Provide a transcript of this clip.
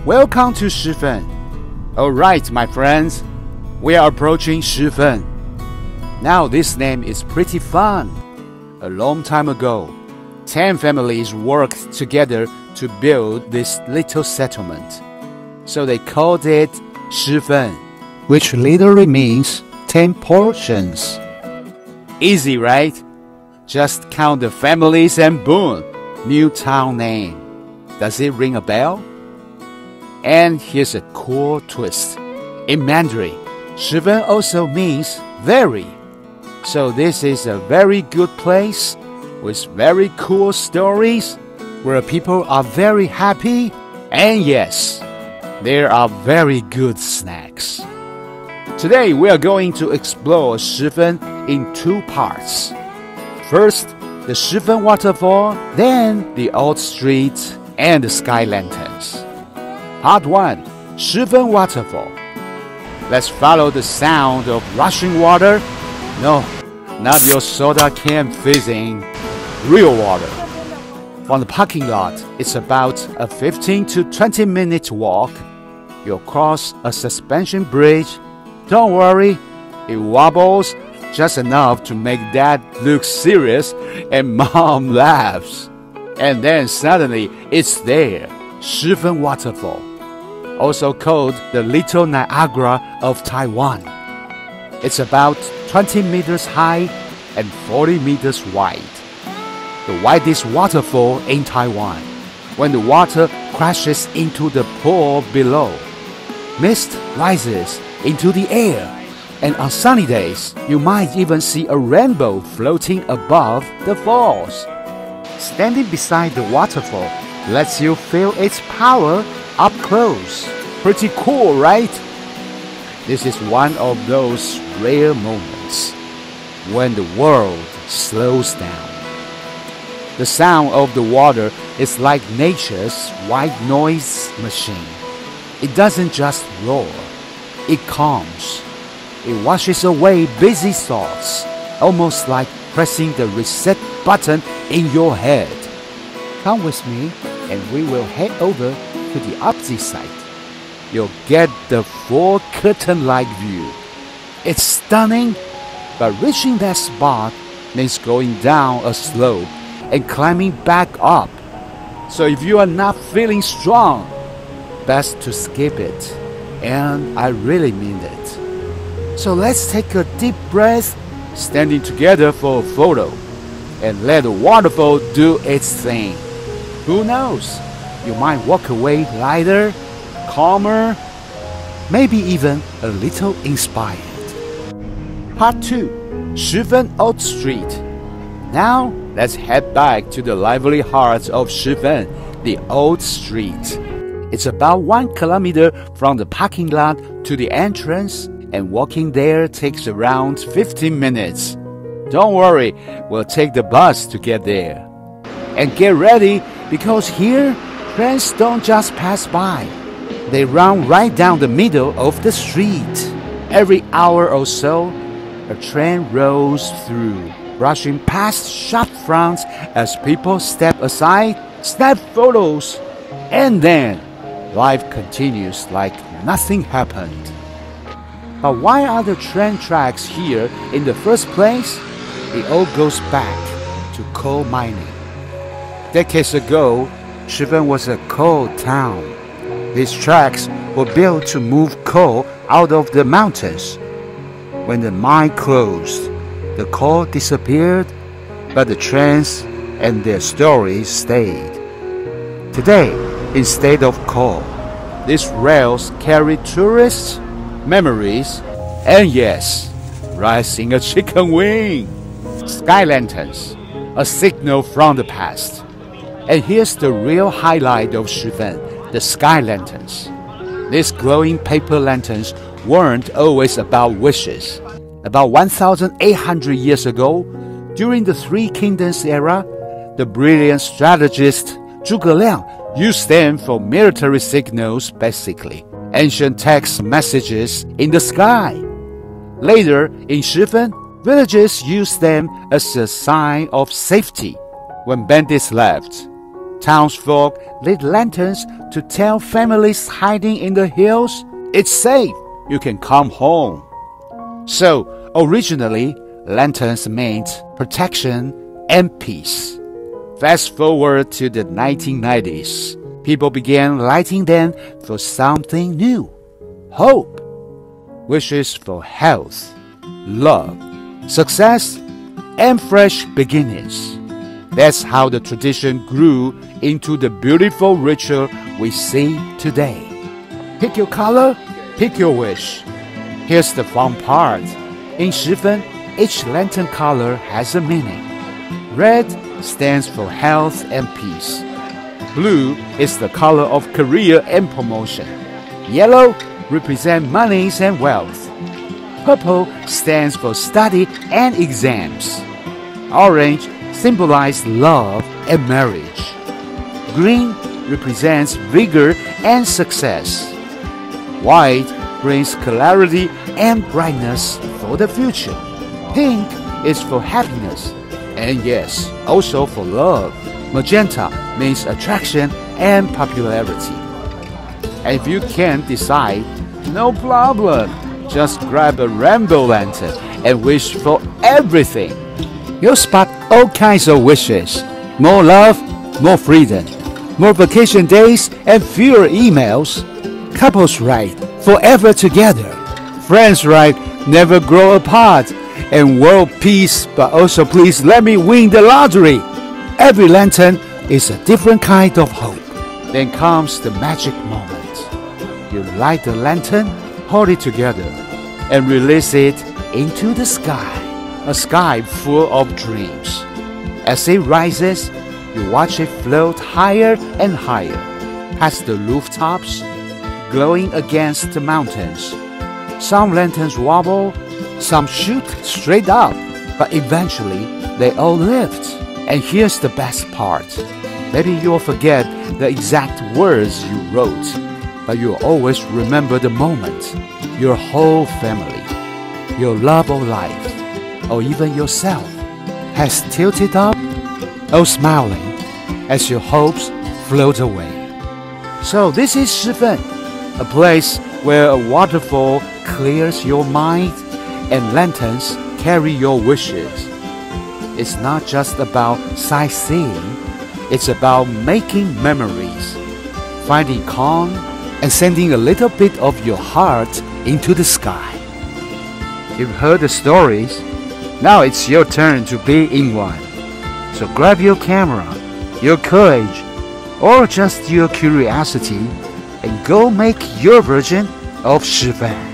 Welcome to Shifen. Alright, my friends, we are approaching Shifen. Now this name is pretty fun. A long time ago, 10 families worked together to build this little settlement. So they called it Shifen, which literally means 10 portions. Easy, right? Just count the families and boom, new town name. Does it ring a bell? And here's a cool twist. In Mandarin, Shifen also means very. So this is a very good place with very cool stories where people are very happy, and yes, there are very good snacks. Today we are going to explore Shifen in two parts. First, the Shifen waterfall, then the old street and the sky lanterns. Part 1, Shifen waterfall. Let's follow the sound of rushing water. No, not your soda can fizzing. Real water. From the parking lot, it's about a 15 to 20 minute walk. You'll cross a suspension bridge. Don't worry, it wobbles just enough to make Dad look serious and Mom laughs. And then suddenly it's there, Shifen waterfall, also called the Little Niagara of Taiwan. It's about 20 meters high and 40 meters wide. The widest waterfall in Taiwan, when the water crashes into the pool below. Mist rises into the air, and on sunny days, you might even see a rainbow floating above the falls. Standing beside the waterfall lets you feel its power up close. Pretty cool, right? This is one of those rare moments when the world slows down. The sound of the water is like nature's white noise machine. It doesn't just roar, it calms. It washes away busy thoughts, almost like pressing the reset button in your head. Come with me and we will head over to the opposite side. You'll get the full curtain-like view. It's stunning, but reaching that spot means going down a slope and climbing back up. So if you are not feeling strong, best to skip it. And I really mean it. So let's take a deep breath, standing together for a photo, and let the waterfall do its thing. Who knows? You might walk away lighter, calmer, maybe even a little inspired. Part 2, Shifen Old Street. Now, let's head back to the lively heart of Shifen, the Old Street. It's about 1 kilometer from the parking lot to the entrance, and walking there takes around 15 minutes. Don't worry, we'll take the bus to get there. And get ready, because here, trains don't just pass by. They run right down the middle of the street. Every hour or so, a train rolls through, brushing past shop fronts as people step aside, snap photos, and then life continues like nothing happened. But why are the train tracks here in the first place? It all goes back to coal mining. Decades ago, Shifen was a coal town. These tracks were built to move coal out of the mountains. When the mine closed, the coal disappeared, but the trains and their stories stayed. Today, instead of coal, these rails carry tourists, memories, and yes, rice in a chicken wing. Sky lanterns, a signal from the past. And here's the real highlight of Shifen, the sky lanterns. These glowing paper lanterns weren't always about wishes. About 1,800 years ago, during the Three Kingdoms era, the brilliant strategist Zhuge Liang used them for military signals basically. Ancient text messages in the sky. Later, in Shifen, villagers used them as a sign of safety when bandits left. Townsfolk lit lanterns to tell families hiding in the hills, "It's safe, you can come home." So, originally, lanterns meant protection and peace. Fast forward to the 1990s. People began lighting them for something new: hope, wishes for health, love, success, and fresh beginnings. That's how the tradition grew into the beautiful ritual we see today. Pick your color, pick your wish. Here's the fun part. In Shifen, each lantern color has a meaning. Red stands for health and peace. Blue is the color of career and promotion. Yellow represents monies and wealth. Purple stands for study and exams. Orange symbolizes love and marriage. Green represents vigor and success. White brings clarity and brightness for the future. Pink is for happiness, and yes, also for love. Magenta means attraction and popularity. And if you can't decide, no problem. Just grab a rainbow lantern and wish for everything. You'll spot all kinds of wishes. More love, more freedom, more vacation days, and fewer emails. Couples write, forever together. Friends write, never grow apart. And world peace, but also please let me win the lottery. Every lantern is a different kind of hope. Then comes the magic moment. You light the lantern, hold it together, and release it into the sky. A sky full of dreams. As it rises, you watch it float higher and higher, past the rooftops, glowing against the mountains. Some lanterns wobble, some shoot straight up, but eventually they all lift. And here's the best part. Maybe you'll forget the exact words you wrote, but you'll always remember the moment. Your whole family, your love of life, or even yourself has tilted up or smiling as your hopes float away. So this is Shifen, a place where a waterfall clears your mind and lanterns carry your wishes. It's not just about sightseeing, it's about making memories, finding calm, and sending a little bit of your heart into the sky. You've heard the stories, now it's your turn to be in one. So grab your camera, your courage, or just your curiosity, and go make your version of Shifen.